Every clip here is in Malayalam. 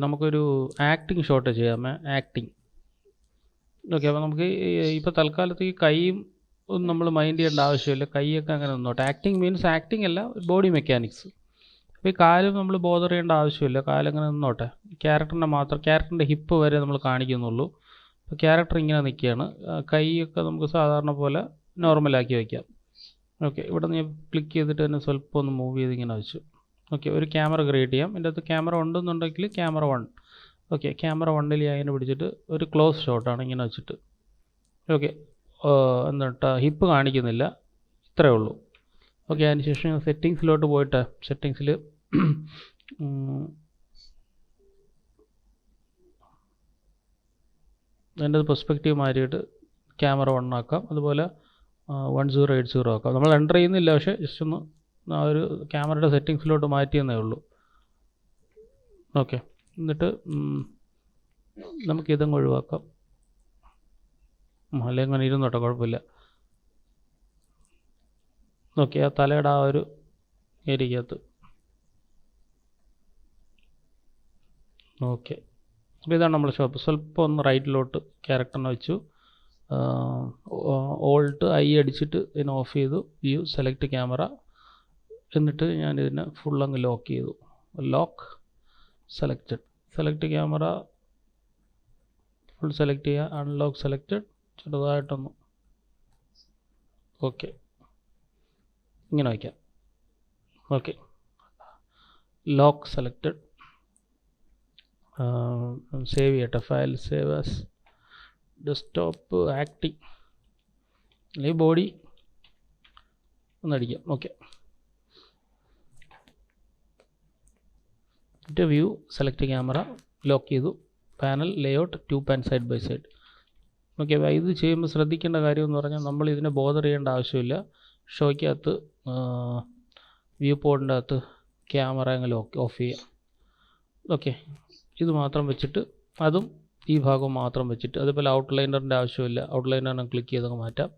നമുക്കൊരു ആക്ടിങ് ഷോട്ട് ചെയ്യാമേ. ആക്ടിങ്. ഓക്കെ. അപ്പോൾ നമുക്ക് ഇപ്പോൾ തൽക്കാലത്ത് ഈ കൈയും ഒന്നും നമ്മൾ മൈൻഡ് ചെയ്യേണ്ട ആവശ്യമില്ല. കൈയൊക്കെ അങ്ങനെ നിന്നോട്ടെ. ആക്ടിങ് മീൻസ് ആക്ടിങ് അല്ല, ബോഡി മെക്കാനിക്സ്. അപ്പോൾ ഈ കാലും നമ്മൾ ബോധർ ചെയ്യേണ്ട ആവശ്യമില്ല. കാലങ്ങനെ നിന്നോട്ടെ. ക്യാരക്ടറിൻ്റെ ഹിപ്പ് വരെ നമ്മൾ കാണിക്കുന്നുള്ളൂ. അപ്പോൾ ക്യാരക്ടർ ഇങ്ങനെ നിൽക്കുകയാണ്. കൈയൊക്കെ നമുക്ക് സാധാരണ പോലെ നോർമലാക്കി വയ്ക്കാം. ഓക്കെ. ഇവിടെ ഞാൻ ക്ലിക്ക് ചെയ്തിട്ട് തന്നെ സ്വല്പം ഒന്ന് മൂവ് ചെയ്ത് ഇങ്ങനെ വെച്ചു. ഓക്കെ. ഒരു ക്യാമറ ക്രിയേറ്റ് ചെയ്യാം. എൻ്റെ അകത്ത് ക്യാമറ ഉണ്ടെന്നുണ്ടെങ്കിൽ ക്യാമറ 1. ഓക്കെ. ക്യാമറ 1ൽ അതിനെ പിടിച്ചിട്ട് ഒരു ക്ലോസ് ഷോട്ടാണ് ഇങ്ങനെ വെച്ചിട്ട്. ഓക്കെ. എന്നിട്ട് ഹിപ്പ് കാണിക്കുന്നില്ല, ഇത്രയേ ഉള്ളൂ. ഓക്കെ. അതിനുശേഷം ഞാൻ സെറ്റിങ്സിലോട്ട് പോയിട്ട് സെറ്റിങ്സിൽ അതിൻ്റെ പെർസ്പെക്റ്റീവ് മാറ്റിയിട്ട് ക്യാമറ 1 ആക്കാം. അതുപോലെ 1080 ആക്കാം. നമ്മൾ എൻ്റർ ചെയ്യുന്നില്ല, പക്ഷേ ജസ്റ്റ് ഒന്ന് ആ ഒരു ക്യാമറയുടെ സെറ്റിങ്സിലോട്ട് മാറ്റിയെന്നേ ഉള്ളൂ. ഓക്കെ. എന്നിട്ട് നമുക്കിതങ്ങ് ഒഴിവാക്കാം. അല്ലെങ്കിൽ അങ്ങനെ ഇരുന്നോട്ടെ, കുഴപ്പമില്ല. ഓക്കെ. ആ തലയുടെ ആ ഒരു ഏരിയക്കകത്ത്. ഓക്കെ. അപ്പോൾ ഇതാണ് നമ്മുടെ ഷോപ്പ്. സ്വല്പം ഒന്ന് റൈറ്റിലോട്ട് ക്യാരക്ടറിനെ വെച്ചു. ഓൾട്ട് ഐ അടിച്ചിട്ട് ഇതിനെ ഓഫ് ചെയ്തു. View, select camera. എന്നിട്ട് ഞാനിതിനെ ഫുൾ അങ്ങ് ലോക്ക് ചെയ്തു. Lock, select camera full select ചെയ്യുക. Unlock selected. ചെറുതായിട്ടൊന്ന്. ഓക്കെ. ഇങ്ങനെ വയ്ക്കാം. ഓക്കെ. Lock selected. സേവ് ചെയ്യട്ടെ. File save as desktop acting. അല്ലെങ്കിൽ ബോഡി ഒന്നടിക്കാം. Okay. View, select camera, lock ചെയ്തു. Panel layout 2 pane side by side. Okay. ഇത് ചെയ്യുമ്പോൾ ശ്രദ്ധിക്കേണ്ട കാര്യം എന്ന് പറഞ്ഞാൽ നമ്മൾ ഇതിനെ ബോധർ ചെയ്യേണ്ട ആവശ്യമില്ല. ഷോയ്ക്കകത്ത് വ്യൂ പോർട്ടിൻ്റെ അകത്ത് ക്യാമറ അങ്ങനെ ഓഫ് ചെയ്യാം. ഓക്കെ. ഇത് മാത്രം വെച്ചിട്ട് അതും ഈ ഭാഗം മാത്രം വെച്ചിട്ട്, അതുപോലെ ഔട്ട്ലൈനറിൻ്റെ ആവശ്യമില്ല. ഔട്ട്ലൈനറിനെ ക്ലിക്ക് ചെയ്തങ്ങ് മാറ്റാം.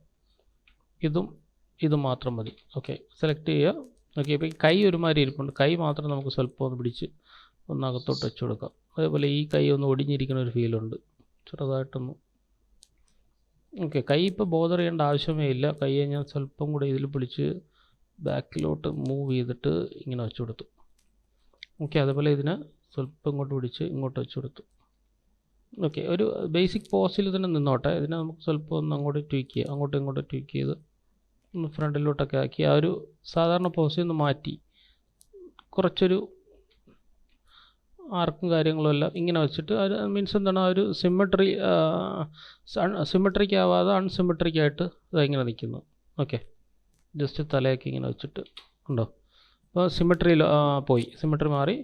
ഇതും മാത്രം മതി. ഓക്കെ. സെലക്ട് ചെയ്യുക. ഓക്കെ. ഇപ്പോൾ ഈ കൈ ഒരുമാതിരി ഇരിപ്പുണ്ട്. കൈ മാത്രം നമുക്ക് സ്വല്പം ഒന്ന് പിടിച്ച് ഒന്നകത്തോട്ട് വെച്ച് കൊടുക്കാം. അതേപോലെ ഈ കൈ ഒന്ന് ഒടിഞ്ഞിരിക്കുന്ന ഒരു ഫീലുണ്ട്, ചെറുതായിട്ടൊന്ന്. ഓക്കെ. കൈ ഇപ്പോൾ ബോധർ ചെയ്യേണ്ട ആവശ്യമേ ഇല്ല. കൈയെ ഞാൻ സ്വല്പം കൂടെ ഇതിൽ പിടിച്ച് ബാക്കിലോട്ട് മൂവ് ചെയ്തിട്ട് ഇങ്ങനെ വെച്ച് കൊടുത്തു. ഓക്കെ. അതേപോലെ ഇതിനെ സ്വല്പം ഇങ്ങോട്ട് പിടിച്ച് ഇങ്ങോട്ട് വെച്ച് കൊടുത്തു. ഓക്കെ. ഒരു ബേസിക് പോസിൽ തന്നെ നിന്നോട്ടെ. ഇതിനെ നമുക്ക് സ്വല്പം ഒന്ന് അങ്ങോട്ട് ട്വീക്ക് ചെയ്യുക. അങ്ങോട്ടും ഇങ്ങോട്ടും ട്വീക്ക് ചെയ്ത് ഒന്ന് ഫ്രണ്ടിലോട്ടൊക്കെ ആക്കി ആ ഒരു സാധാരണ പോസിൽ നിന്ന് മാറ്റി കുറച്ചൊരു ആർക്കും കാര്യങ്ങളും എല്ലാം ഇങ്ങനെ വെച്ചിട്ട് അത് മീൻസ് എന്താണ്, ആ ഒരു സിമെട്രിക് ആവാതെ അൺസിമെട്രിക് ആയിട്ട് ഇങ്ങനെ നിൽക്കുന്നു. ഓക്കെ. ജസ്റ്റ് തലയൊക്കെ ഇങ്ങനെ വെച്ചിട്ട് ഉണ്ടോ. അപ്പോൾ സിമെട്രിയിൽ സിമെട്രി മാറി.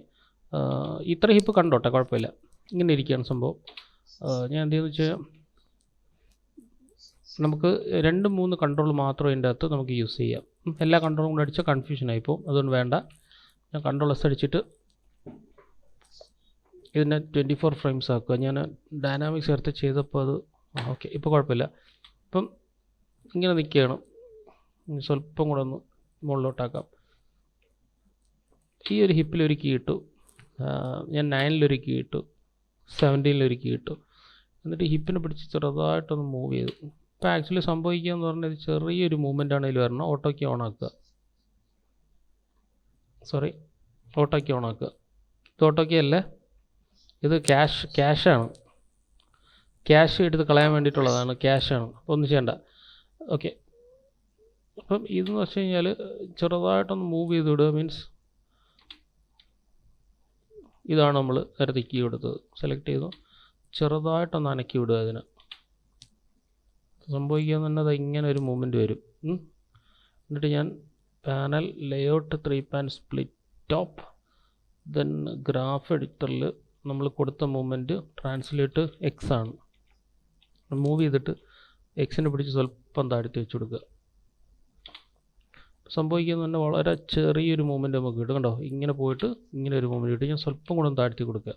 ഇത്ര ഹിപ്പ് കണ്ടോട്ടെ, കുഴപ്പമില്ല. ഇങ്ങനെ ഇരിക്കുകയാണ് സംഭവം. ഞാൻ എന്ത് ചെയ്യുന്നു വെച്ചാൽ നമുക്ക് 2-3 കൺട്രോൾ മാത്രം ഇതിൻ്റെ അകത്ത് നമുക്ക് യൂസ് ചെയ്യാം. എല്ലാ കൺട്രോളും കൂടെ അടിച്ചാൽ കൺഫ്യൂഷനായിപ്പോൾ, അതുകൊണ്ട് വേണ്ട. ഞാൻ കൺട്രോൾ എസ് അടിച്ചിട്ട് ഇതിനെ 24 ഫ്രെയിംസ് ആക്കുക. ഞാൻ ഡൈനാമിക്സ് എടുത്ത് ചെയ്തപ്പോൾ അത് ഓക്കെ. ഇപ്പോൾ കുഴപ്പമില്ല. ഇപ്പം ഇങ്ങനെ നിൽക്കുകയാണ്. സ്വല്പം കൂടെ ഒന്ന് മുകളിലോട്ടാക്കാം. ഈ ഒരു ഹിപ്പിലൊരു കീ ഇട്ടു. ഞാൻ 9-ലൊരു കീ ഇട്ടു, 17-ലൊരു കീ ഇട്ടു. എന്നിട്ട് ഹിപ്പിനെ പിടിച്ച് ചെറുതായിട്ടൊന്ന് മൂവ് ചെയ്തു. ഇപ്പോൾ ആക്ച്വലി സംഭവിക്കുക എന്ന് പറഞ്ഞാൽ ചെറിയൊരു മൂവ്മെൻ്റ് ആണ് ഇതിൽ വരണം. ഓട്ടോ കീ ഓൺ ആക്കുക. ഓട്ടോ കീ ഓൺ ആക്കുക. ഇത് ഓട്ടോ കീ അല്ലേ, ഇത് ക്യാഷാണ്. ക്യാഷ് എടുത്ത് കളയാൻ വേണ്ടിയിട്ടുള്ളതാണ്. ക്യാഷാണ്. അപ്പോൾ ഒന്നും ചെയ്യണ്ട. ഓക്കെ. അപ്പം ഇതെന്ന് വെച്ച് കഴിഞ്ഞാൽ ചെറുതായിട്ടൊന്ന് മൂവ് ചെയ്ത് വിടുക. മീൻസ് ഇതാണ് നമ്മൾ നേരത്തെ കീ കൊടുത്തത്. സെലക്ട് ചെയ്തു, ചെറുതായിട്ടൊന്ന് അനക്കി വിടുക. അതിന് സംഭവിക്കുക എന്ന് പറഞ്ഞാൽ ഇങ്ങനെ ഒരു മൂവ്മെൻറ്റ് വരും. എന്നിട്ട് ഞാൻ panel layout 3 pan split top, then graph എഡിറ്ററിൽ നമ്മൾ കൊടുത്ത മൂവ്മെൻറ്റ് ട്രാൻസ്ലേറ്റ് എക്സ് ആണ്. മൂവ് ചെയ്തിട്ട് എക്സിനെ പിടിച്ച് സ്വല്പം താഴ്ത്തി വെച്ച് കൊടുക്കുക. സംഭവിക്കുന്നത് തന്നെ വളരെ ചെറിയൊരു മൂവ്മെൻറ്റ് നമുക്ക് കിട്ടും. കണ്ടോ, ഇങ്ങനെ പോയിട്ട് ഇങ്ങനെ ഒരു മൂവ്മെൻറ്റ് കിട്ടും. ഞാൻ സ്വല്പം കൂടെ ഒന്ന് താഴ്ത്തി കൊടുക്കുക.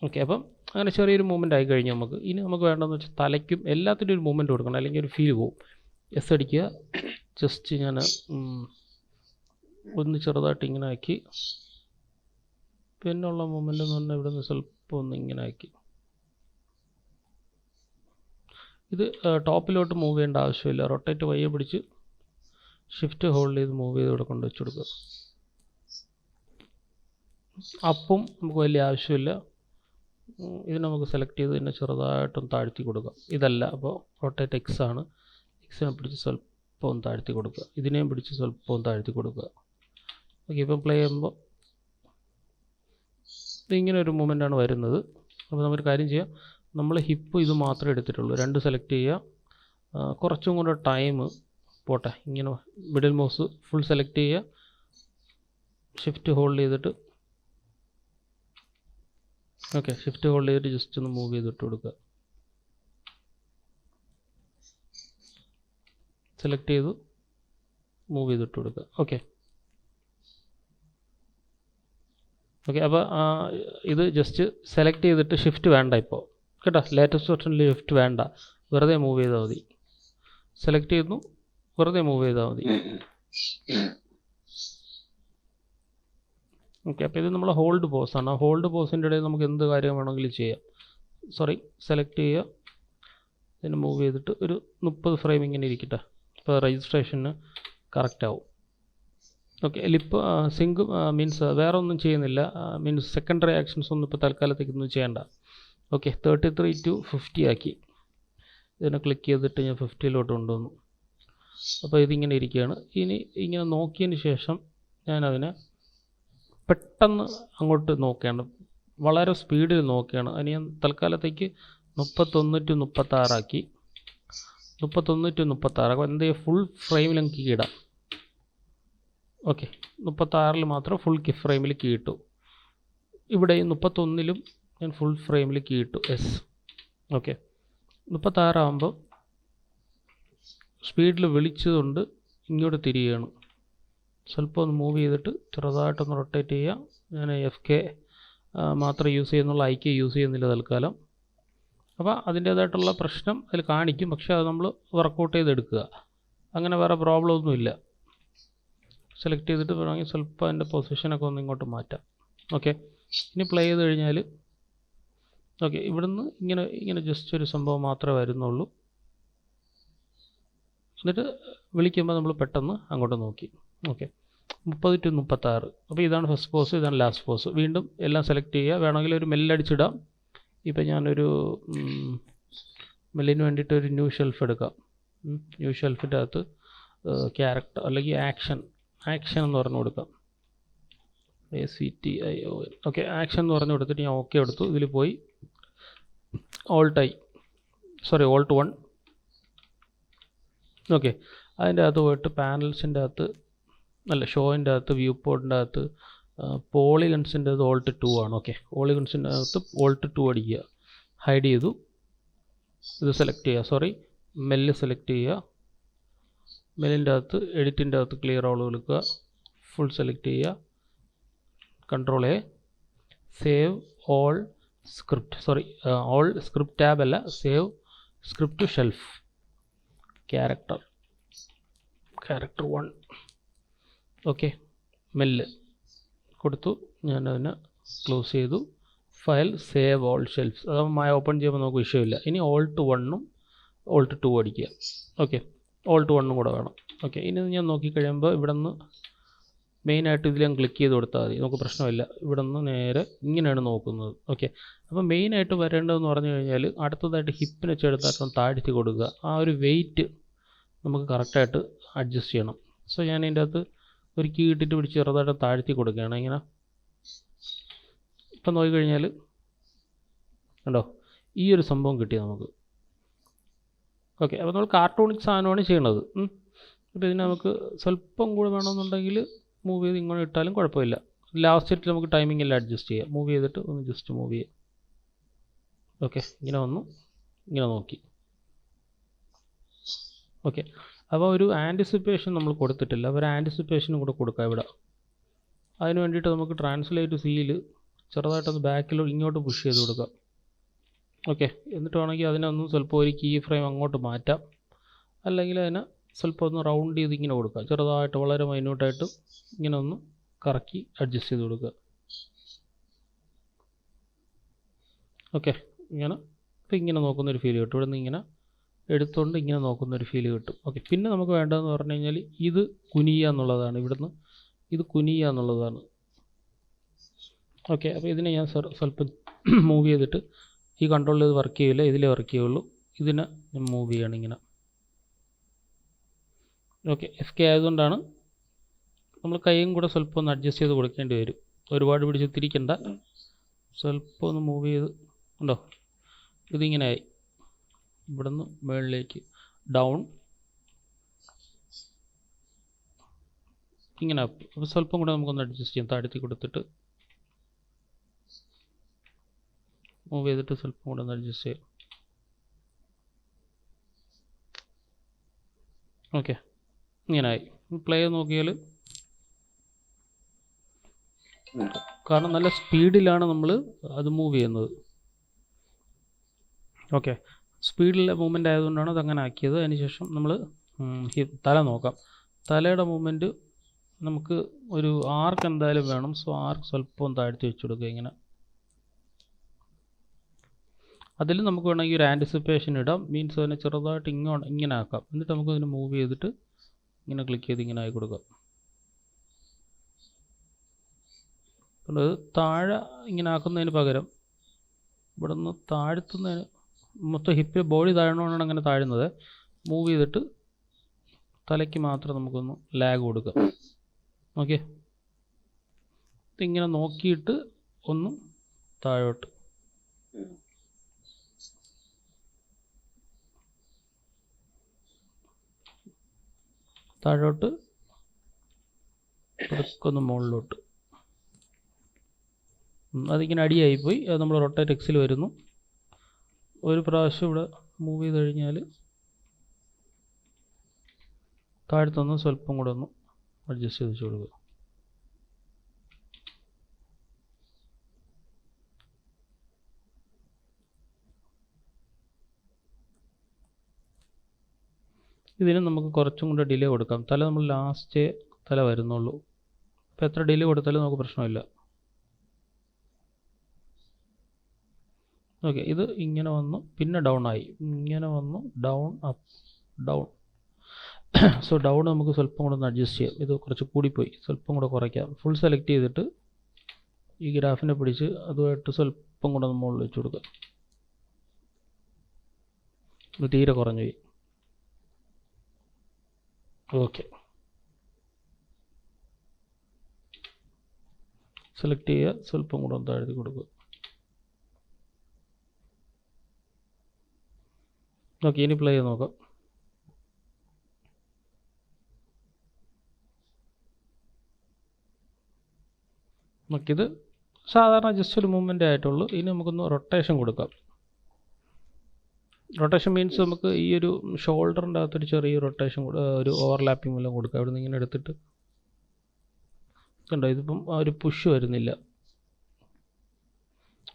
ഓക്കെ. അപ്പം അങ്ങനെ ചെറിയൊരു മൂവ്മെൻറ്റ് ആയി കഴിഞ്ഞാൽ നമുക്ക് വേണ്ടതെന്ന് വെച്ചാൽ തലയ്ക്കും എല്ലാത്തിനും ഒരു മൂവ്മെൻറ്റ് കൊടുക്കണം, അല്ലെങ്കിൽ ഒരു ഫീൽ പോവും. എസ് അടിക്കുക. ജസ്റ്റ് ഞാൻ ഒന്ന് ചെറുതായിട്ട് ഇങ്ങനെ ആക്കി, പിന്നുള്ള മൂവ്മെൻ്റ് എന്ന് പറഞ്ഞാൽ ഇവിടെ നിന്ന് സ്വല്പം ഒന്ന് ഇങ്ങനെ ആക്കി. ഇത് ടോപ്പിലോട്ട് മൂവ് ചെയ്യേണ്ട ആവശ്യമില്ല. റൊട്ടേറ്റ് വയ്യെ പിടിച്ച് ഷിഫ്റ്റ് ഹോൾഡ് ചെയ്ത് മൂവ് ചെയ്ത് ഇവിടെ കൊണ്ട് വെച്ച് കൊടുക്കുക. അപ്പും നമുക്ക് വലിയ ആവശ്യമില്ല. ഇത് നമുക്ക് സെലക്ട് ചെയ്ത് തന്നെ ചെറുതായിട്ടൊന്ന് താഴ്ത്തി കൊടുക്കുക. ഇതല്ല, അപ്പോൾ റൊട്ടേറ്റ് എക്സ് ആണ്. എക്സിനെ പിടിച്ച് സ്വല്പം ഒന്ന് താഴ്ത്തി കൊടുക്കുക. ഇതിനെയും പിടിച്ച് സ്വല്പം ഒന്ന് താഴ്ത്തി കൊടുക്കുക. ഓക്കെ, ഇപ്പം പ്ലേ ചെയ്യുമ്പോൾ ഇങ്ങനെ ഒരു മൂവ്മെൻ്റാണ് വരുന്നത്. അപ്പോൾ നമുക്കൊരു കാര്യം ചെയ്യാം, നമ്മൾ ഹിപ്പ് ഇത് മാത്രമേ എടുത്തിട്ടുള്ളൂ. രണ്ട് സെലക്ട് ചെയ്യുക. കുറച്ചും കൂടെ ടൈം പോട്ടെ, ഇങ്ങനെ മിഡിൽ മൗസ് ഫുൾ സെലക്ട് ചെയ്യുക, ഷിഫ്റ്റ് ഹോൾഡ് ചെയ്തിട്ട് ഓക്കെ, ഷിഫ്റ്റ് ഹോൾഡ് ചെയ്തിട്ട് ജസ്റ്റ് ഒന്ന് മൂവ് ചെയ്തിട്ട് കൊടുക്കുക. സെലക്ട് ചെയ്തു മൂവ് ചെയ്തിട്ട് കൊടുക്കുക. ഓക്കെ ഓക്കെ, അപ്പോൾ ഇത് ജസ്റ്റ് സെലക്ട് ചെയ്തിട്ട് ഷിഫ്റ്റ് വേണ്ട ഇപ്പോൾ കേട്ടോ. ലേറ്റസ്റ്റ് വെർഷനിൽ ഷിഫ്റ്റ് വേണ്ട, വെറുതെ മൂവ് ചെയ്താൽ മതി. സെലക്ട് ചെയ്യുന്നു, വെറുതെ മൂവ് ചെയ്താൽ മതി. ഓക്കെ, അപ്പോൾ ഇത് നമ്മൾ ഹോൾഡ് പോസാണ്. ആ ഹോൾഡ് പോസിൻ്റെ ഇടയിൽ നമുക്ക് എന്ത് കാര്യം വേണമെങ്കിലും ചെയ്യാം. സെലക്ട് ചെയ്യുക, ഇതിന് മൂവ് ചെയ്തിട്ട് ഒരു 30 ഫ്രെയിം ഇങ്ങനെ ഇരിക്കട്ടെ. അപ്പോൾ രജിസ്ട്രേഷന് കറക്റ്റ് ആവും. ഓക്കെ, ലിപ്പ് സിങ്ക് മീൻസ് വേറെ ഒന്നും ചെയ്യുന്നില്ല. മീൻസ് സെക്കൻഡറി ആക്ഷൻസ് ഒന്നും ഇപ്പോൾ തൽക്കാലത്തേക്കൊന്നും ചെയ്യേണ്ട. ഓക്കെ, 33 to 50 ആക്കി. ഇതിനെ ക്ലിക്ക് ചെയ്തിട്ട് ഞാൻ 50-ലോട്ട് കൊണ്ടുവന്നു. അപ്പോൾ ഇതിങ്ങനെ ഇരിക്കുകയാണ്. ഇനി ഇങ്ങനെ നോക്കിയതിന് ശേഷം ഞാനതിനെ പെട്ടെന്ന് അങ്ങോട്ട് നോക്കുകയാണ്, വളരെ സ്പീഡിൽ നോക്കുകയാണ്. അതിന് ഞാൻ തൽക്കാലത്തേക്ക് 31 to 36 ആക്കി. 31 to 36 അപ്പോൾ എന്ത് ചെയ്യുക, ഫുൾ ഫ്രെയിമിൽ നമുക്ക് കീടാം. ഓക്കെ, 36-ൽ മാത്രം ഫുൾ ഫ്രെയിമിൽ കീയിട്ടു. ഇവിടെ 31-ലും ഞാൻ ഫുൾ ഫ്രെയിമിൽ കീയിട്ടു. എസ് ഓക്കെ, 36 ആകുമ്പോൾ സ്പീഡിൽ വിളിച്ചതുകൊണ്ട് ഇങ്ങോട്ട് തിരിയുകയാണ്. സ്വല്പം ഒന്ന് മൂവ് ചെയ്തിട്ട് ചെറുതായിട്ടൊന്ന് റൊട്ടേറ്റ് ചെയ്യുക. ഞാൻ FK മാത്രം യൂസ് ചെയ്യുന്നുള്ള IK യൂസ് ചെയ്യുന്നില്ല തൽക്കാലം. അപ്പോൾ അതിൻ്റേതായിട്ടുള്ള പ്രശ്നം അതിൽ കാണിക്കും, പക്ഷേ അത് നമ്മൾ വർക്കൗട്ട് ചെയ്തെടുക്കുക. അങ്ങനെ വേറെ പ്രോബ്ലം ഒന്നുമില്ല. സെലക്ട് ചെയ്തിട്ട് വേണമെങ്കിൽ സ്വല്പം അതിൻ്റെ പൊസിഷനൊക്കെ ഒന്ന് ഇങ്ങോട്ട് മാറ്റാം. ഓക്കെ, ഇനി പ്ലേ ചെയ്ത് കഴിഞ്ഞാൽ ഓക്കെ, ഇവിടുന്ന് ഇങ്ങനെ ജസ്റ്റ് ഒരു സംഭവം മാത്രമേ വരുന്നുള്ളൂ. എന്നിട്ട് വിളിക്കുമ്പോൾ നമ്മൾ പെട്ടെന്ന് അങ്ങോട്ട് നോക്കി. Okay, 30 to 36. അപ്പോൾ ഇതാണ് ഫസ്റ്റ് പോസ്, ഇതാണ് ലാസ്റ്റ് പോസ്. വീണ്ടും എല്ലാം സെലക്ട് ചെയ്യുക. വേണമെങ്കിൽ ഒരു മെല്ലടിച്ചിടാം. ഇപ്പം ഞാനൊരു മെല്ലിന് വേണ്ടിയിട്ട് ഒരു ന്യൂ ഷെൽഫ് എടുക്കാം. ന്യൂ ഷെൽഫിൻ്റെ അകത്ത് ക്യാരക്ടർ അല്ലെങ്കിൽ ആക്ഷൻ എന്ന് പറഞ്ഞു കൊടുക്കാം. ACTION. ഓക്കെ, ആക്ഷൻ എന്ന് പറഞ്ഞു കൊടുത്തിട്ട് ഞാൻ ഓക്കെ എടുത്തു. ഇതിൽ പോയി Alt 1. ഓക്കെ, അതിൻ്റെ അകത്ത് പോയിട്ട് പാനൽസിൻ്റെ അകത്ത് ഷോയിൻ്റെ അകത്ത് വ്യൂ പോർട്ടിൻ്റെ അകത്ത് പോളിഗൺസിൻ്റെ അകത്ത് Alt 2 ആണ്. ഓക്കെ, പോളിഗൺസിൻ്റെ അകത്ത് Alt 2 അടിക്കുക. ഹൈഡ് ചെയ്തു. ഇത് സെലക്ട് ചെയ്യുക. മെല്ല് സെലക്ട് ചെയ്യുക. മെല്ലിൻ്റെ അകത്ത് എഡിറ്റിൻ്റെ അകത്ത് ക്ലിയർ ഓൾ കൊടുക്കുക. ഫുൾ സെലക്ട് ചെയ്യുക. Ctrl A. Save all script. All script tab അല്ല, save script to shelf. Character 1. Okay, MEL കൊടുത്തു. ഞാനതിനെ ക്ലോസ് ചെയ്തു. File save all shelves. അത് ഓപ്പൺ ചെയ്യുമ്പോൾ നമുക്ക് വിഷയമില്ല. ഇനി Alt 1ഉം Alt 2 അടിക്കുക. ഓക്കെ, Alt 1ഉം കൂടെ വേണം. ഓക്കെ, ഇനി ഞാൻ നോക്കിക്കഴിയുമ്പോൾ ഇവിടെ നിന്ന് മെയിനായിട്ട് ഇതിൽ ഞാൻ ക്ലിക്ക് ചെയ്ത് കൊടുത്താൽ മതി, നമുക്ക് പ്രശ്നമില്ല. ഇവിടെ നിന്ന് നേരെ ഇങ്ങനെയാണ് നോക്കുന്നത്. ഓക്കെ, അപ്പോൾ മെയിനായിട്ട് വരേണ്ടതെന്ന് പറഞ്ഞു കഴിഞ്ഞാൽ അടുത്തതായിട്ട് ഹിപ്പിനെ ചെറുതായിട്ടൊന്ന് താഴ്ത്തി കൊടുക്കുക. ആ ഒരു വെയിറ്റ് നമുക്ക് കറക്റ്റായിട്ട് അഡ്ജസ്റ്റ് ചെയ്യണം. ഞാൻ ഇതിൻ്റെ അകത്ത് ഒരു കീ ഇട്ടിട്ട് പിടിച്ച് ചെറുതായിട്ട് താഴ്ത്തി കൊടുക്കുകയാണ്. ഇങ്ങനെ ഇപ്പം നോക്കിക്കഴിഞ്ഞാൽ കണ്ടോ, ഈ ഒരു സംഭവം കിട്ടി നമുക്ക്. ഓക്കെ, അപ്പോൾ നമ്മൾ കാർട്ടൂണിക് സാധനമാണ് ചെയ്യണത്. അപ്പോൾ ഇതിന് നമുക്ക് സ്വല്പം കൂടെ വേണമെന്നുണ്ടെങ്കിൽ മൂവ് ചെയ്ത് ഇങ്ങനെ ഇട്ടാലും കുഴപ്പമില്ല. ലാസ്റ്റ് നമുക്ക് ടൈമിംഗ് എല്ലാം അഡ്ജസ്റ്റ് ചെയ്യാം. മൂവ് ചെയ്തിട്ട് ഒന്ന് ജസ്റ്റ് മൂവ് ചെയ്യാം. ഓക്കെ, ഇങ്ങനെ വന്നു, ഇങ്ങനെ നോക്കി. ഓക്കെ, അപ്പോൾ ഒരു ആൻറ്റിസിപ്പേഷൻ നമ്മൾ കൊടുത്തിട്ടില്ല. അപ്പോൾ ഒരു ആൻറ്റിസിപ്പേഷനും കൂടെ കൊടുക്കാം ഇവിടെ. അതിന് വേണ്ടിയിട്ട് നമുക്ക് ട്രാൻസ്ലേറ്റ് സീൽ ചെറുതായിട്ടൊന്ന് ബാക്കിൽ ഇങ്ങോട്ട് പുഷ് ചെയ്ത് കൊടുക്കാം. ഓക്കെ, എന്നിട്ട് വേണമെങ്കിൽ അതിനൊന്നും സ്വല്പം ഒരു കീ ഫ്രെയിം അങ്ങോട്ട് മാറ്റാം, അല്ലെങ്കിൽ അതിനെ സ്വല്പം ഒന്ന് റൗണ്ട് ചെയ്ത് ഇങ്ങനെ കൊടുക്കുക, ചെറുതായിട്ട് വളരെ മൈന്യൂട്ടായിട്ട് ഇങ്ങനെ ഒന്ന് കറക്കി അഡ്ജസ്റ്റ് ചെയ്ത് കൊടുക്കുക. ഓക്കെ, ഇങ്ങനെ ഇപ്പോൾ ഇങ്ങനെ നോക്കുന്നൊരു ഫീൽ കിട്ടും. ഇവിടെ നിന്ന് ഇങ്ങനെ എടുത്തുകൊണ്ട് ഇങ്ങനെ നോക്കുന്നൊരു ഫീൽ കിട്ടും. ഓക്കെ, പിന്നെ നമുക്ക് വേണ്ടതെന്ന് പറഞ്ഞു കഴിഞ്ഞാൽ ഇത് കുനിയുക എന്നുള്ളതാണ്. ഇവിടുന്ന് ഇത് കുനിയുക എന്നുള്ളതാണ്. ഓക്കെ, അപ്പോൾ ഇതിനെ ഞാൻ സ്വല്പം മൂവ് ചെയ്തിട്ട്, ഈ കൺട്രോൾ ചെയ്ത് വർക്ക് ചെയ്യില്ല, ഇതിലേ വർക്ക് ചെയ്യുള്ളൂ. ഇതിനെ ഞാൻ മൂവ് ചെയ്യണം ഇങ്ങനെ. ഓക്കെ, എസ്കേ ആയതുകൊണ്ടാണ് നമ്മൾ കൈയും കൂടെ സ്വല്പം ഒന്ന് അഡ്ജസ്റ്റ് ചെയ്ത് കൊടുക്കേണ്ടി വരും. ഒരുപാട് പിടിച്ച് തിരിക്കണ്ട, സ്വല്പം ഒന്ന് മൂവ് ചെയ്ത്. ഉണ്ടോ, ഇതിങ്ങനെ ആയി. ഇവിടുന്ന് മുകളിലേക്ക് ഡൗൺ, ഇങ്ങനെ അപ്പ്. അപ്പോൾ സ്വല്പം കൂടെ നമുക്കൊന്ന് അഡ്ജസ്റ്റ് ചെയ്യാം, താഴ്ത്തി കൊടുത്തിട്ട് മൂവ് ചെയ്തിട്ട് സ്വല്പം കൂടെ ഒന്ന് അഡ്ജസ്റ്റ് ചെയ്യാം. ഓക്കെ, ഇങ്ങനായി. പ്ലേ നോക്കിയാൽ കാരണം നല്ല സ്പീഡിലാണ് നമ്മൾ അത് മൂവ് ചെയ്യുന്നത്. ഓക്കെ, സ്പീഡിലെ മൂവ്മെൻ്റ് ആയതുകൊണ്ടാണ് അത് അങ്ങനെ ആക്കിയത്. അതിനുശേഷം നമ്മൾ തല നോക്കാം. തലയുടെ മൂവ്മെൻറ്റ് നമുക്ക് ഒരു ആർക്ക് എന്തായാലും വേണം. സോ ആർക്ക് സ്വല്പം താഴ്ത്തി വെച്ച് കൊടുക്കുക ഇങ്ങനെ. അതിൽ നമുക്ക് വേണമെങ്കിൽ ഒരു ആൻറ്റിസിപ്പേഷൻ ഇടാം, മീൻസ് അതിനെ ചെറുതായിട്ട് ഇങ്ങനെ ആക്കാം. എന്നിട്ട് നമുക്ക് അതിനെ മൂവ് ചെയ്തിട്ട് ഇങ്ങനെ ക്ലിക്ക് ചെയ്ത് ഇങ്ങനെ ആയി കൊടുക്കാം. അത് താഴെ ഇങ്ങനെ ആക്കുന്നതിന് പകരം ഇവിടെ നിന്ന് താഴ്ത്തുന്നതിന്, മൊത്തം ഹിപ്പ് ബോഡി താഴണോണ്ടാണ് അങ്ങനെ താഴുന്നത്. മൂവ് ചെയ്തിട്ട് തലയ്ക്ക് മാത്രം നമുക്കൊന്ന് ലാഗ് കൊടുക്കാം. ഓക്കെ, ഇതിങ്ങനെ നോക്കിയിട്ട് ഒന്ന് താഴോട്ട്, താഴോട്ട് ഒന്ന് മുകളിലോട്ട്. അതിങ്ങനെ അടിയായിപ്പോയി. അത് നമ്മൾ റൊട്ടേറ്റ് എക്സിൽ വരുന്നു. ഒരു പ്രാവശ്യം ഇവിടെ മൂവ് ചെയ്ത് കഴിഞ്ഞാൽ താഴത്തൊന്ന് സ്വല്പം കൂടെ ഒന്ന് അഡ്ജസ്റ്റ് ചെയ്ത് വെച്ച് കൊടുക്കുക. ഇതിന് നമുക്ക് കുറച്ചും കൂടെ ഡിലേ കൊടുക്കാം. തല നമ്മൾ ലാസ്റ്റേ തല വരുന്നുള്ളൂ. അപ്പോൾ എത്ര ഡിലേ കൊടുത്താലും നമുക്ക് പ്രശ്നമില്ല. ഓക്കെ, ഇത് ഇങ്ങനെ വന്നു, പിന്നെ ഡൗൺ ആയി, ഇങ്ങനെ വന്നു, down up down. So down നമുക്ക് സ്വല്പം കൂടെ ഒന്ന് അഡ്ജസ്റ്റ് ചെയ്യാം. ഇത് കുറച്ച് കൂടിപ്പോയി, സ്വല്പം കൂടെ കുറയ്ക്കാം. ഫുൾ സെലക്ട് ചെയ്തിട്ട് ഈ ഗ്രാഫിനെ പിടിച്ച് അതുമായിട്ട് സ്വല്പം കൂടെ ഒന്ന് മുകളിൽ വെച്ച് കൊടുക്കുക. ഇത് തീരെ കുറഞ്ഞു പോയി. ഓക്കെ, സെലക്ട് ചെയ്യുക, സ്വല്പം കൂടെ ഒന്ന് താഴ്ത്തി കൊടുക്കുക. ഓക്കെ, ഇനി പ്ലേ ചെയ്ത് നോക്കാം. നമുക്കിത് സാധാരണ ജസ്റ്റ് ഒരു മൂവ്മെൻ്റ് ആയിട്ടുള്ളൂ. ഇനി നമുക്കൊന്ന് റൊട്ടേഷൻ കൊടുക്കാം. റൊട്ടേഷൻ മീൻസ് നമുക്ക് ഈ ഒരു ഷോൾഡറിൻ്റെ അകത്തൊരു ചെറിയ റൊട്ടേഷൻ, ഒരു ഓവർലാപ്പിംഗ് എല്ലാം കൊടുക്കുക. അവിടെ നിന്ന് ഇങ്ങനെ എടുത്തിട്ട് കണ്ടോ, ഇതിപ്പം ആ ഒരു പുഷ് വരുന്നില്ല.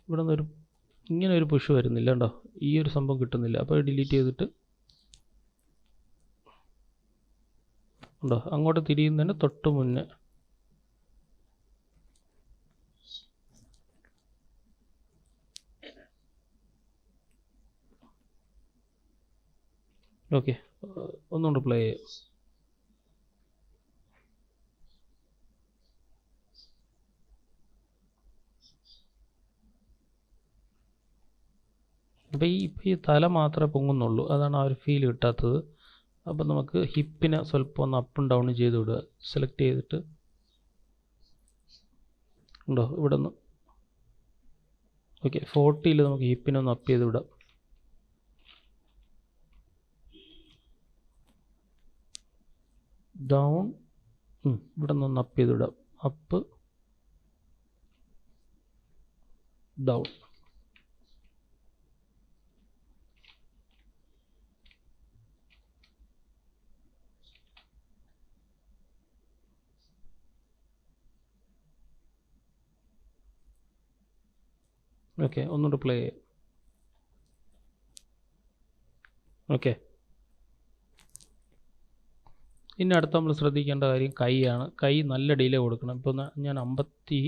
ഇവിടെ നിന്നൊരു ഇങ്ങനെ ഒരു പുഷ് വരുന്നില്ല, കണ്ടോ, ഈ ഒരു സംഭവം കിട്ടുന്നില്ല. അപ്പോൾ ഡിലീറ്റ് ചെയ്തിട്ട് ഉണ്ടോ, അങ്ങോട്ട് തിരിയുന്നതിന് തൊട്ട് മുന്നേ ഓക്കെ, ഒന്നുകൊണ്ട് പ്ലേ ചെയ്യാം. അപ്പോൾ ഈ തല മാത്രമേ പൊങ്ങുന്നുള്ളൂ, അതാണ് ആ ഒരു ഫീൽ കിട്ടാത്തത്. അപ്പോൾ നമുക്ക് ഹിപ്പിനെ സ്വല്പം ഒന്ന് അപ്പും ഡൗൺ ചെയ്ത് വിടുക. സെലക്ട് ചെയ്തിട്ട് ഉണ്ടോ, ഇവിടെ നിന്ന് ഓക്കെ 40ൽ നമുക്ക് ഹിപ്പിനെ ഒന്ന് അപ്പ് ചെയ്ത് വിടാം. ഡൗൺ, ഇവിടെ നിന്ന് അപ്പ് ചെയ്ത് വിടാം. Up down. ഓക്കെ, ഒന്നുകൂടെ പ്ലേ ചെയ്യാം. ഓക്കെ, ഇനി അടുത്ത് നമ്മൾ ശ്രദ്ധിക്കേണ്ട കാര്യം കൈയാണ്. കൈ നല്ല ഡിലേ കൊടുക്കണം. ഇപ്പോൾ ഞാൻ 50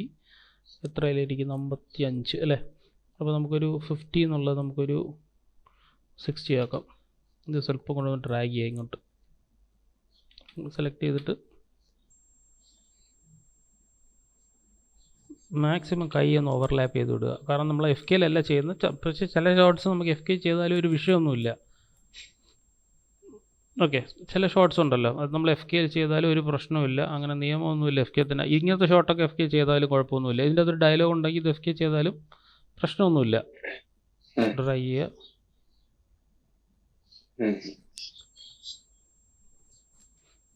എത്രയിലിരിക്കുന്നു, 55 അല്ലേ. അപ്പോൾ നമുക്കൊരു 50 എന്നുള്ളത് നമുക്കൊരു 60 ആക്കാം. ഇത് സ്വല്പം കൊണ്ട് ഡ്രാഗ് ചെയ്യുക ഇങ്ങോട്ട്. സെലക്ട് ചെയ്തിട്ട് മാക്സിമം കൈ ഒന്ന് ഓവർലാപ്പ് ചെയ്ത് വിടുക. കാരണം നമ്മൾ FK അല്ല ചെയ്യുന്നത്. പക്ഷേ ചില ഷോട്ട്സ് നമുക്ക് FK ചെയ്താലും ഒരു വിഷയമൊന്നുമില്ല. ഓക്കെ, ചില ഷോട്ട്സ് ഉണ്ടല്ലോ, അത് നമ്മൾ FK ചെയ്താലും ഒരു പ്രശ്നമില്ല. അങ്ങനെ നിയമമൊന്നുമില്ല FK തന്നെ. ഇങ്ങനത്തെ ഷോട്ടൊക്കെ FK ചെയ്താലും കുഴപ്പമൊന്നുമില്ല. ഇതിൻ്റെ അകത്തൊരു ഡയലോഗ് ഉണ്ടെങ്കിൽ ഇത് FK ചെയ്താലും പ്രശ്നമൊന്നുമില്ല. ട്രൈ ചെയ്യുക.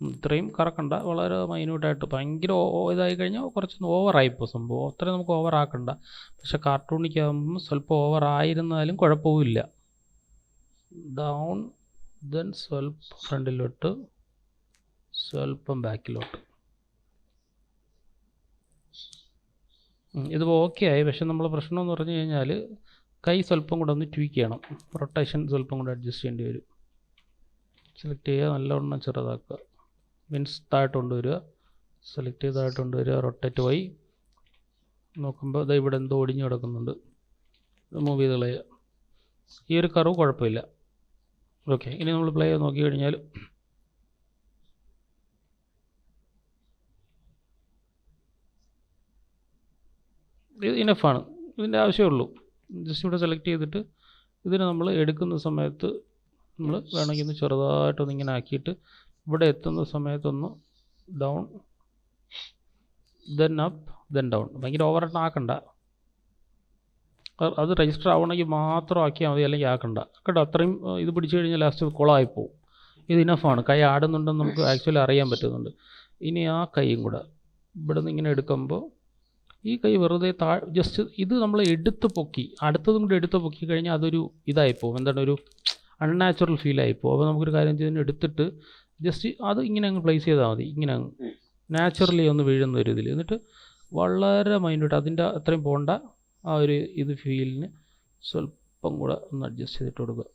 ഇത്രയും കറക്കണ്ട, വളരെ മൈന്യൂട്ടായിട്ട്. ഭയങ്കര ഇതായി കഴിഞ്ഞാൽ കുറച്ചൊന്ന് ഓവറായിപ്പോൾ സംഭവം. അത്രയും നമുക്ക് ഓവർ ആക്കണ്ട. പക്ഷെ കാർട്ടൂണിക്കാകുമ്പം സ്വല്പം ഓവർ ആയിരുന്നാലും കുഴപ്പമില്ല. ഡൗൺ, ദെൻ സ്വല്പം ഫ്രണ്ടിലോട്ട്, സ്വല്പം ബാക്കിലോട്ട്. ഇതിപ്പോൾ ഓക്കെ ആയി. പക്ഷെ നമ്മൾ പ്രശ്നം എന്ന് പറഞ്ഞു കഴിഞ്ഞാൽ കൈ സ്വല്പം കൂടെ ഒന്ന് ട്വീക്ക് ചെയ്യണം. റൊട്ടേഷൻ സ്വല്പം കൂടെ അഡ്ജസ്റ്റ് ചെയ്യേണ്ടി വരും. സെലക്ട് ചെയ്യുക, നല്ലവണ്ണം ചെറുതാക്കുക. മീൻസ് താഴോട്ട് കൊണ്ടുവരിക. സെലക്ട് ചെയ്ത് താഴോട്ട് കൊണ്ടുവരിക. റൊട്ടേറ്റ് പോയി നോക്കുമ്പോൾ ഇത് ഇവിടെ എന്തോ ഒടിഞ്ഞു കിടക്കുന്നുണ്ട്. മൂവ് ചെയ്ത് കളയുക. ഈ ഒരു കർവ് കുഴപ്പമില്ല. ഓക്കെ, ഇനി നമ്മൾ പ്ലേ ചെയ്ത് നോക്കി കഴിഞ്ഞാൽ ഇത് ഇനഫാണ്. ഇതിൻ്റെ ആവശ്യമുള്ളൂ. ജസ്റ്റ് ഇവിടെ സെലക്ട് ചെയ്തിട്ട് ഇതിന് നമ്മൾ എടുക്കുന്ന സമയത്ത് നമ്മൾ വേണമെങ്കിൽ ഒന്ന് ചെറുതായിട്ടൊന്ന് ഇങ്ങനെ ആക്കിയിട്ട് ഇവിടെ എത്തുന്ന സമയത്തൊന്ന് down, then up, then down. ഭയങ്കര ഓവറായിട്ട് ആക്കണ്ട. അത് രജിസ്റ്റർ ആവണമെങ്കിൽ മാത്രം ആക്കിയാൽ മതി, അല്ലെങ്കിൽ ആക്കണ്ട കേട്ടോ. അത്രയും ഇത് പിടിച്ചു കഴിഞ്ഞാൽ ലാസ്റ്റ് കുളമായിപ്പോവും. ഇത് ഇനഫാണ്. കൈ ആടുന്നുണ്ടെന്ന് നമുക്ക് ആക്ച്വലി അറിയാൻ പറ്റുന്നുണ്ട്. ഇനി ആ കൈയും കൂടെ ഇവിടെ നിന്ന് ഇങ്ങനെ എടുക്കുമ്പോൾ ഈ കൈ വെറുതെ ജസ്റ്റ് ഇത് നമ്മൾ എടുത്ത് പൊക്കി, അടുത്തതും കൂടെ എടുത്ത് പൊക്കി കഴിഞ്ഞാൽ അതൊരു ഇതായിപ്പോവും. എന്താണ്, ഒരു അൺനാച്ചുറൽ ഫീലായിപ്പോവും. അപ്പോൾ നമുക്കൊരു കാര്യം ചെയ്ത് എടുത്തിട്ട് ജസ്റ്റ് അത് ഇങ്ങനെ അങ്ങ് പ്ലേസ് ചെയ്താൽ മതി. ഇങ്ങനെ അങ്ങ് നാച്ചുറലി ഒന്ന് വീഴുന്ന ഒരു ഇതിൽ. എന്നിട്ട് വളരെ മൈന്യൂട്ട്, അതിൻ്റെ അത്രയും പോണ്ട ആ ഒരു ഇത് ഫീലിന് സ്വല്പം കൂടെ ഒന്ന് അഡ്ജസ്റ്റ് ചെയ്തിട്ട് കൊടുക്കുക.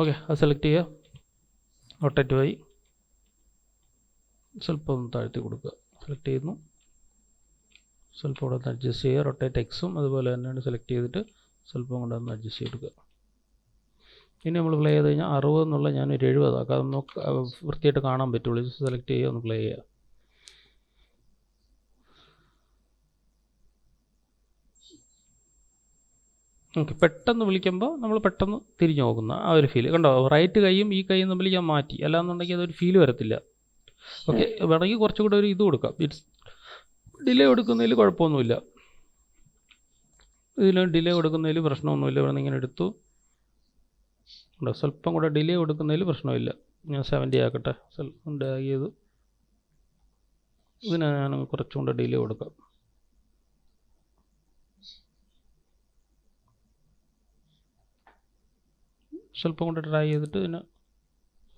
ഓക്കെ, അത് സെലക്ട് ചെയ്യുക. റൊട്ടേറ്റ് പോയി സ്വല്പം ഒന്ന് താഴ്ത്തി കൊടുക്കുക. സെലക്ട് ചെയ്യുന്നു, സ്വല്പം കൂടെ ഒന്ന് അഡ്ജസ്റ്റ് ചെയ്യുക. റൊട്ടേറ്റ് എക്സും അതുപോലെ തന്നെയാണ് സെലക്ട് ചെയ്തിട്ട് സ്വല്പം കൂടെ ഒന്ന് അഡ്ജസ്റ്റ് ചെയ്തെടുക്കുക. ഇനി നമ്മൾ പ്ലേ ചെയ്ത് കഴിഞ്ഞാൽ 60 എന്നുള്ള ഞാനൊരു 70 ആക്കാം. അത് നമുക്ക് വൃത്തിയായിട്ട് കാണാൻ പറ്റുള്ളൂ. ജസ്റ്റ് സെലക്ട് ചെയ്യുക, ഒന്ന് പ്ലേ ചെയ്യുക. ഓക്കെ, പെട്ടെന്ന് വിളിക്കുമ്പോൾ നമ്മൾ പെട്ടെന്ന് തിരിഞ്ഞു നോക്കുന്ന ആ ഒരു ഫീൽ കണ്ടോ. റൈറ്റ് കൈയും ഈ കൈയും തമ്മിൽ ഞാൻ മാറ്റി, അല്ലാന്നുണ്ടെങ്കിൽ അതൊരു ഫീൽ വരത്തില്ല. ഓക്കെ, വേണമെങ്കിൽ കുറച്ചുകൂടെ ഒരു ഇത് കൊടുക്കാം. ഇറ്റ്സ് ഡിലേ കൊടുക്കുന്നതിൽ കുഴപ്പമൊന്നുമില്ല. ഇതിൽ ഡിലേ കൊടുക്കുന്നതിൽ പ്രശ്നമൊന്നുമില്ല. ഇവിടെ നിന്ന് ഇങ്ങനെ എടുത്തു. സ്വല്പം കൂടെ ഡിലേ കൊടുക്കുന്നതിൽ പ്രശ്നമില്ല. ഞാൻ 70 ആക്കട്ടെ. സ്വല്പം ഡ്രാഗ് ചെയ്തു. ഇതിന് ഞാൻ കുറച്ചും കൂടെ ഡിലേ കൊടുക്കാം. സ്വല്പം കൂടെ ഡ്രാഗ് ചെയ്തിട്ട് ഇതിന്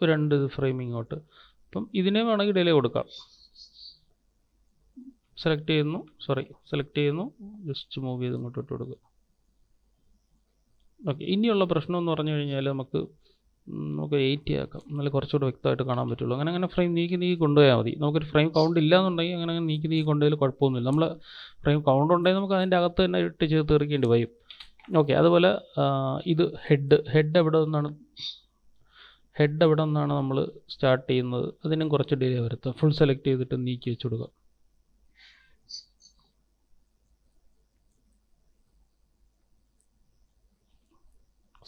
2 ഫ്രെയിം ഇങ്ങോട്ട്. അപ്പം ഇതിനെ വേണമെങ്കിൽ ഡിലേ കൊടുക്കാം. സെലക്ട് ചെയ്യുന്നു, ജസ്റ്റ് മൂവ് ചെയ്ത് ഇങ്ങോട്ട് ഇട്ട് കൊടുക്കുക. ഓക്കെ, ഇനിയുള്ള പ്രശ്നം എന്ന് പറഞ്ഞു കഴിഞ്ഞാൽ നമുക്ക് 80 ആക്കാം. എന്നാലും കുറച്ചുകൂടെ വ്യക്തമായിട്ട് കാണാൻ പറ്റുള്ളൂ. അങ്ങനെ ഫ്രെയിം നീക്കി കൊണ്ടുപോയാൽ മതി. നമുക്കൊരു ഫ്രെയിം കൗണ്ട് ഇല്ലയെന്നുണ്ടെങ്കിൽ അങ്ങനെ നീക്കി കൊണ്ടുപോയാൽ കുഴപ്പമൊന്നുമില്ല. നമ്മൾ ഫ്രെയിം കൗണ്ട് ഉണ്ടെങ്കിൽ നമുക്ക് അതിൻ്റെ അകത്ത് തന്നെ ഇട്ട് ചേർത്ത് തീർക്കേണ്ടി വരും. ഓക്കെ, അതുപോലെ ഇത് ഹെഡ് എവിടെ നിന്നാണ് നമ്മൾ സ്റ്റാർട്ട് ചെയ്യുന്നത്, അതിനും കുറച്ച് ഡിലേ വരുത്തുക. ഫുൾ സെലക്ട് ചെയ്തിട്ട് നീക്കി വെച്ച് കൊടുക്കുക.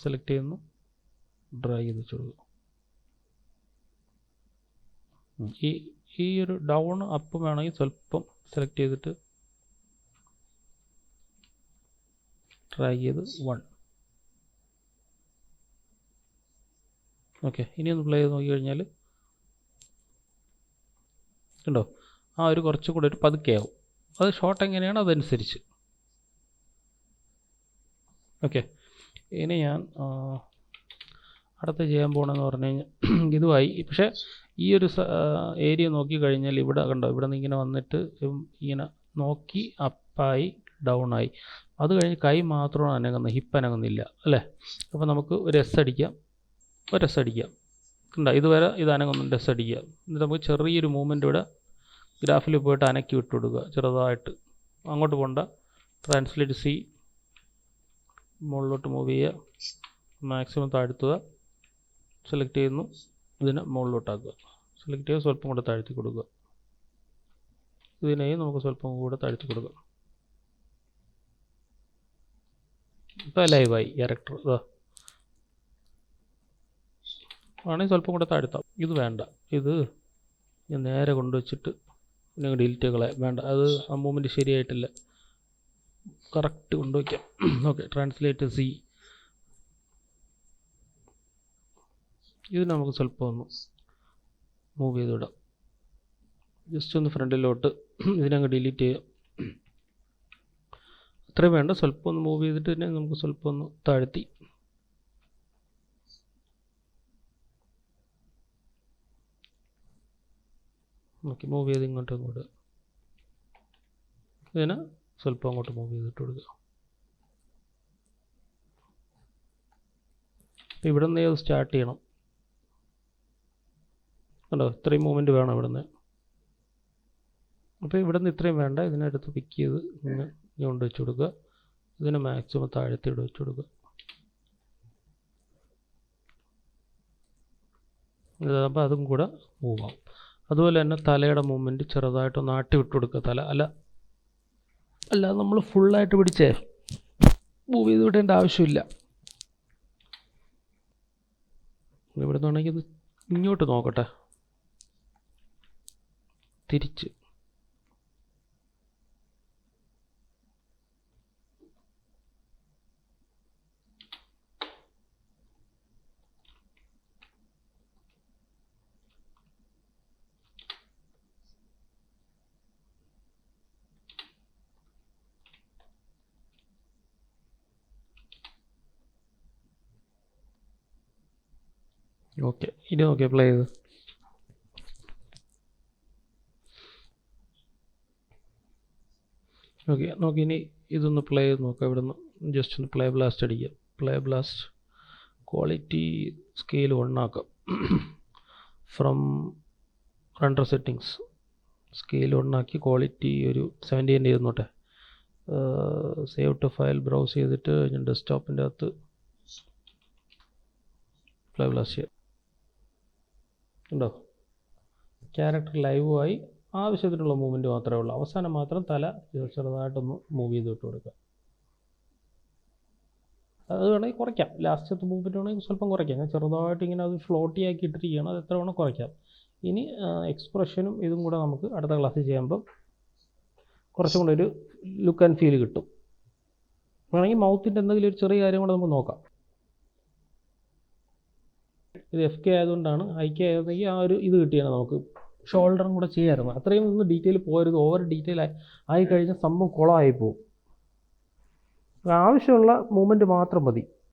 സെലക്ട് ചെയ്യുന്നു, ഡ്രാഗ് ചെയ്ത് വെച്ച് കൊടുക്കുക. ഈ ഒരു ഡൗൺ അപ്പ് വേണമെങ്കിൽ സ്വല്പം സെലക്ട് ചെയ്തിട്ട് ഡ്രാഗ് ചെയ്ത് 1. ഓക്കെ, ഇനി ഒന്ന് പ്ലേ ചെയ്ത് നോക്കി കഴിഞ്ഞാൽ കണ്ടോ, ആ ഒരു കുറച്ചും കൂടെ ഒരു പതുക്കെയാവും. അത് ഷോട്ട് എങ്ങനെയാണ് അതനുസരിച്ച്. ഓക്കെ, ഇനി ഞാൻ അടുത്ത് ചെയ്യാൻ പോകണമെന്ന് പറഞ്ഞു കഴിഞ്ഞാൽ ഇതുമായി. പക്ഷേ ഈ ഒരു ഏരിയ നോക്കി കഴിഞ്ഞാൽ ഇവിടെ കണ്ടോ, ഇവിടെ നിന്ന് ഇങ്ങനെ വന്നിട്ട് ഇങ്ങനെ നോക്കി അപ്പായി ഡൗൺ ആയി. അത് കഴിഞ്ഞ് കൈ മാത്രമാണ് അനങ്ങുന്നത്, ഹിപ്പ് അനങ്ങുന്നില്ല അല്ലേ. അപ്പോൾ നമുക്ക് ഒരു എസ് അടിക്കാം. ഉണ്ട്. ഇതുവരെ ഇത് അനങ്ങൊന്നും ഡെസ് അടിക്കുക. എന്നിട്ട് നമുക്ക് ചെറിയൊരു മൂവ്മെൻ്റ് ഇവിടെ ഗ്രാഫിൽ പോയിട്ട് അനക്കി വിട്ട് കൊടുക്കുക ചെറുതായിട്ട്. അങ്ങോട്ട് പോകണ്ട. ട്രാൻസ്ലേറ്റ് സി, മുകളിലോട്ട് മൂവ് ചെയ്യുക, മാക്സിമം താഴ്ത്തുക, സെലക്ട് ചെയ്യുന്നു, ഇതിനെ മുകളിലോട്ടാക്കുക, സെലക്ട് ചെയ്യുക, സ്വല്പം കൂടെ താഴ്ത്തി കൊടുക്കുക, ഇതിനെയും നമുക്ക് സ്വല്പം കൂടെ താഴ്ത്തി കൊടുക്കുക. ഇപ്പോൾ ലൈവായി ക്യാരക്ടർ ഇതാ. ആണെങ്കിൽ സ്വല്പം കൂടെ താഴ്ത്താം. ഇത് വേണ്ട, ഇത് ഞാൻ നേരെ കൊണ്ടുവച്ചിട്ട് നിങ്ങൾ ഡിലീറ്റ് കളയാം. വേണ്ട, അത് ആ മൂവ്മെൻറ്റ് ശരിയായിട്ടില്ല. കറക്റ്റ് കൊണ്ടുവയ്ക്കാം. ഓക്കെ, ട്രാൻസ്ലേറ്റ് സി. ഇത് നമുക്ക് സ്വല്പം ഒന്ന് മൂവ് ചെയ്ത് വിടാം. ജസ്റ്റ് ഒന്ന് ഫ്രണ്ടിലോട്ട് ഇതിനങ്ങ് ഡിലീറ്റ് ചെയ്യാം. അത്രയും വേണ്ട, സ്വല്പം ഒന്ന് മൂവ് ചെയ്തിട്ട് തന്നെ നമുക്ക് സ്വല്പം ഒന്ന് താഴ്ത്തി. ഓക്കെ, മൂവ് ചെയ്ത് ഇങ്ങോട്ടും ഇങ്ങോട്ട് ഇതിനെ സ്വല്പം അങ്ങോട്ട് മൂവ് ചെയ്തിട്ട് കൊടുക്കുക. അപ്പോൾ ഇവിടെ നിന്ന് അത് സ്റ്റാർട്ട് ചെയ്യണം. കണ്ടോ, ഇത്രയും മൂവ്മെൻറ്റ് വേണം ഇവിടെ നിന്ന്. അപ്പോൾ ഇവിടെ നിന്ന് ഇത്രയും വേണ്ട, ഇതിനടുത്ത് പിക്ക് ചെയ്ത് ഇങ്ങനെ കൊണ്ട് വെച്ച് കൊടുക്കുക. ഇതിനെ മാക്സിമം താഴത്തെ ഇവിടെ വെച്ച് കൊടുക്കുക. ഇതാകുമ്പോൾ അതും കൂടെ മൂവ് ആവും. അതുപോലെ തന്നെ തലയുടെ മൂവ്മെൻറ്റ് ചെറുതായിട്ടൊന്ന് ആട്ടി വിട്ട് കൊടുക്കുക. തല അല്ലാതെ നമ്മൾ ഫുള്ളായിട്ട് പിടിച്ചേ മൂവ് ചെയ്ത് വിടേണ്ട ആവശ്യമില്ല. ഇവിടെ നിന്നാണെങ്കിൽ ഇത് ഇങ്ങോട്ട് നോക്കട്ടെ, തിരിച്ച്. ഓക്കെ, ഇനി നോക്കിയാൽ പ്ലേ ചെയ്ത്. ഓക്കെ, നോക്കി ഇനി ഇതൊന്ന് പ്ലേ ചെയ്ത് നോക്കാം. ഇവിടെ നിന്ന് ജസ്റ്റ് ഒന്ന് പ്ലേ ബ്ലാസ്റ്റ് അടിക്കുക. പ്ലേ ബ്ലാസ്റ്റ് ക്വാളിറ്റി സ്കെയിൽ 1 ആക്കാം. ഫ്രം റണ്ടർ സെറ്റിങ്സ് സ്കെയിൽ 1 ആക്കി ക്വാളിറ്റി ഒരു 70 ചെയ്തോട്ടെ. സേവ് ടു ഫയൽ ബ്രൗസ് ചെയ്തിട്ട് ഞാൻ ഡെസ്ക്ടോപ്പിൻ്റെ അകത്ത് പ്ലേ ബ്ലാസ്റ്റ് ചെയ്യാം. ഉണ്ടോ, ക്യാരക്ടർ ലൈവുമായി. ആവശ്യത്തിനുള്ള മൂവ്മെൻറ്റ് മാത്രമേ ഉള്ളൂ. അവസാനം മാത്രം തല ചെറുതായിട്ടൊന്ന് മൂവ് ചെയ്ത് വിട്ട് കൊടുക്കുക. അത് വേണമെങ്കിൽ കുറയ്ക്കാം. ലാസ്റ്റത്തെ മൂവ്മെൻറ്റ് വേണമെങ്കിൽ സ്വല്പം കുറയ്ക്കാം. ഞാൻ ചെറുതായിട്ട് ഇങ്ങനെ അത് ഫ്ലോട്ടി ആക്കി ഇട്ടിരിക്കുകയാണ്. അത് എത്ര വേണം കുറയ്ക്കാം. ഇനി എക്സ്പ്രഷനും ഇതും കൂടെ നമുക്ക് അടുത്ത ക്ലാസ്സിൽ ചെയ്യുമ്പം കുറച്ചും കൂടെ ഒരു ലുക്ക് ആൻഡ് ഫീൽ കിട്ടും. വേണമെങ്കിൽ മൗത്തിൻ്റെ എന്തെങ്കിലും ഒരു ചെറിയ കാര്യം കൂടെ നമുക്ക് നോക്കാം. ഇത് FK ആയതുകൊണ്ടാണ്. IK ആയിരുന്നെങ്കിൽ ആ ഒരു ഇത് കിട്ടിയാണ് നമുക്ക്. ഷോൾഡറും കൂടെ ചെയ്യാമായിരുന്നു. അത്രയും ഒന്ന് ഡീറ്റെയിൽ പോകരുത്. ഓവർ ഡീറ്റെയിൽ ആയി കഴിഞ്ഞാൽ സംഭവം കുളമായി പോകും. ആവശ്യമുള്ള മൂവ്മെൻറ്റ് മാത്രം മതി.